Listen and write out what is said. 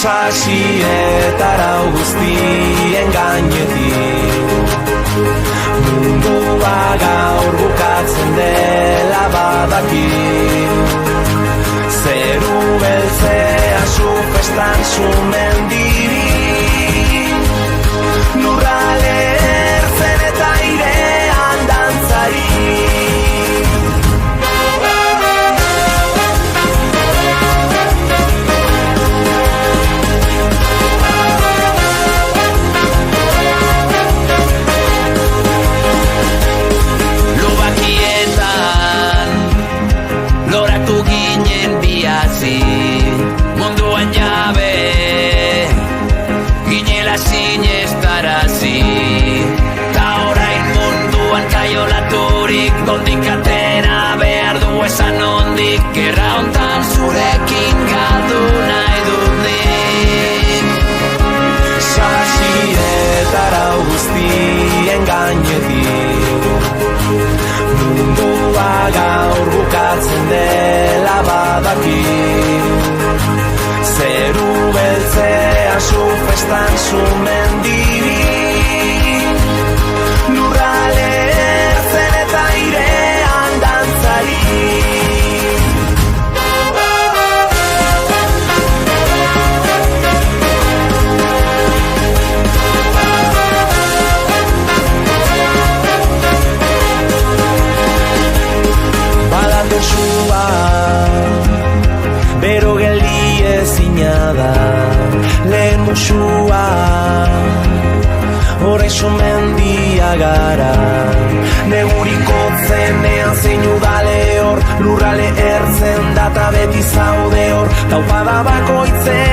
Sasi eta arau guztien gainetik mundua gaur bukatzen dela badakit. Zeru beltzea zu festan zu mendiri, lurrale ertzen eta airean dantzari. Munduan jabe ginela sinestarazi, ta orain munduan kaiolaturik nondik atera behar du esan nondik. Gerra hontan zurekin galdu nahi dut nik. Sasi eta arau guztien gainetik mundua gaur bukatzen dela badakit. Zeru beltzea zu festan zu mendiri, lurrale ertzen eta airean dantzari. Badatexua bero geldi ezina da, lehen musua horrein sumendia gara. Neguriko zenean zein udale hor, lurrale ertzen data beti zaude hor, taupada bakoitzen